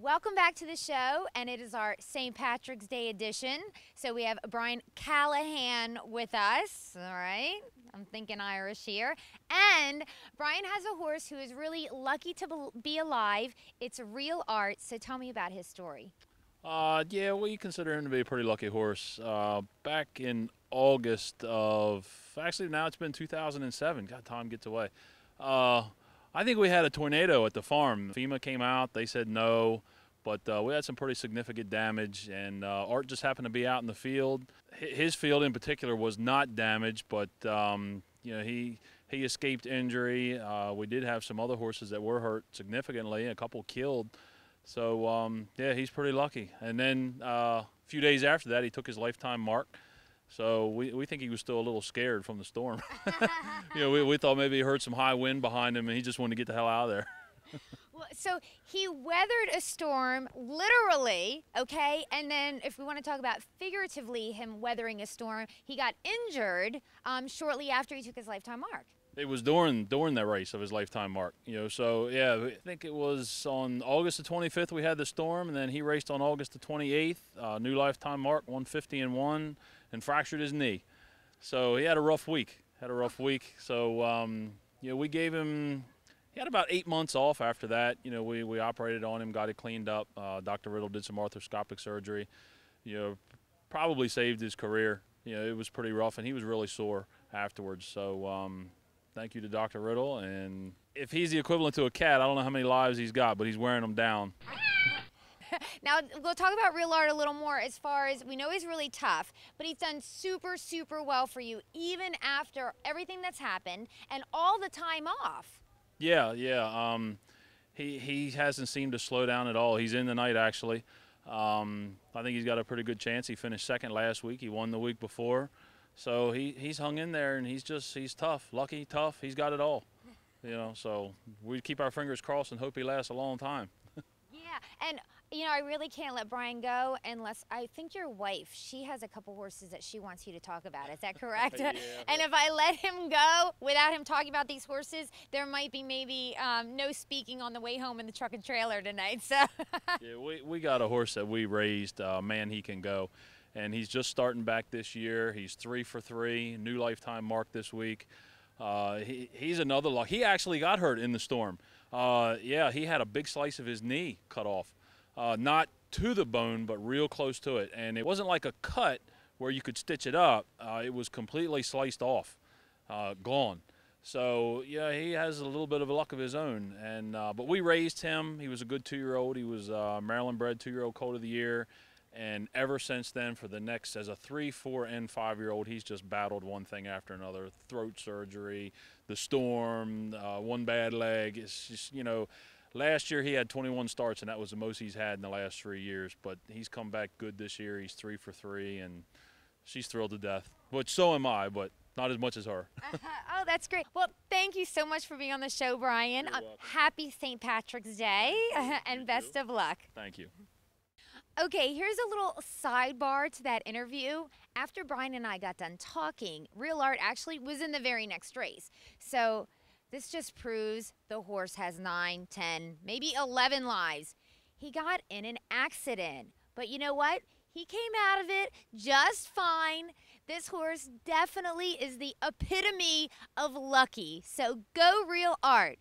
Welcome back to the show, and it is our St. Patrick's Day edition. So we have Brian Callahan with us, all right? I'm thinking Irish here. And Brian has a horse who is really lucky to be alive. It's real art, so tell me about his story. Yeah, we consider him to be a pretty lucky horse. Back in August of, actually now it's been 2007. God, time gets away. I think we had a tornado at the farm. FEMA came out, they said no, but we had some pretty significant damage, and Art just happened to be out in the field. His field in particular was not damaged, but you know, he escaped injury. We did have some other horses that were hurt significantly, a couple killed. So yeah, he's pretty lucky. And then a few days after that, he took his lifetime mark. So we think he was still a little scared from the storm. You know, we thought maybe he heard some high wind behind him and he just wanted to get the hell out of there. Well, so he weathered a storm, literally, okay? And then if we want to talk about figuratively him weathering a storm, he got injured shortly after he took his lifetime mark. It was during the race of his lifetime mark, you know. So yeah, I think it was on August the 25th we had the storm, and then he raced on August the 28th, new lifetime mark, 150-1, and fractured his knee. So he had a rough week. So you know, we gave him. He had about 8 months off after that. You know, we operated on him, got it cleaned up. Dr. Riddle did some arthroscopic surgery. You know, probably saved his career. You know, it was pretty rough, and he was really sore afterwards. So. Thank you to Dr. Riddle, and if he's the equivalent to a cat, I don't know how many lives he's got, but he's wearing them down. Now, we'll talk about Real Art a little more as far as we know he's really tough, but he's done super, super well for you, even after everything that's happened and all the time off. Yeah. He hasn't seemed to slow down at all. He's in tonight, actually. I think he's got a pretty good chance. He finished second last week. He won the week before. So he's hung in there, and he's tough, lucky, tough. He's got it all, you know. So we keep our fingers crossed and hope he lasts a long time. Yeah, and you know, I really can't let Brian go unless I think your wife, she has a couple horses that she wants you to talk about. Is that correct? Yeah. And if I let him go without him talking about these horses, there might be maybe no speaking on the way home in the truck and trailer tonight. So yeah, we got a horse that we raised, Man He Can Go. And he's just starting back this year. He's 3 for 3, new lifetime mark this week. He's another luck. He actually got hurt in the storm. Yeah, he had a big slice of his knee cut off. Not to the bone, but real close to it. And it wasn't like a cut where you could stitch it up. It was completely sliced off, gone. So yeah, he has a little bit of a luck of his own. And but we raised him. He was a good 2-year-old. He was Maryland bred 2-year-old colt of the year. And ever since then, for the next, as a 3, 4, and 5-year-old, he's just battled one thing after another. Throat surgery, the storm, one bad leg. It's just, you know, last year he had 21 starts, and that was the most he's had in the last 3 years. But he's come back good this year. He's 3 for 3, and she's thrilled to death. Which so am I, but not as much as her. Oh, that's great. Well, thank you so much for being on the show, Brian. You're welcome. Happy St. Patrick's Day, and best of luck. Thank you. Okay, here's a little sidebar to that interview. After Brian and I got done talking, Real Art actually was in the very next race. So this just proves the horse has 9, 10, maybe 11 lives. He got in an accident, but you know what? He came out of it just fine. This horse definitely is the epitome of lucky. So go Real Art.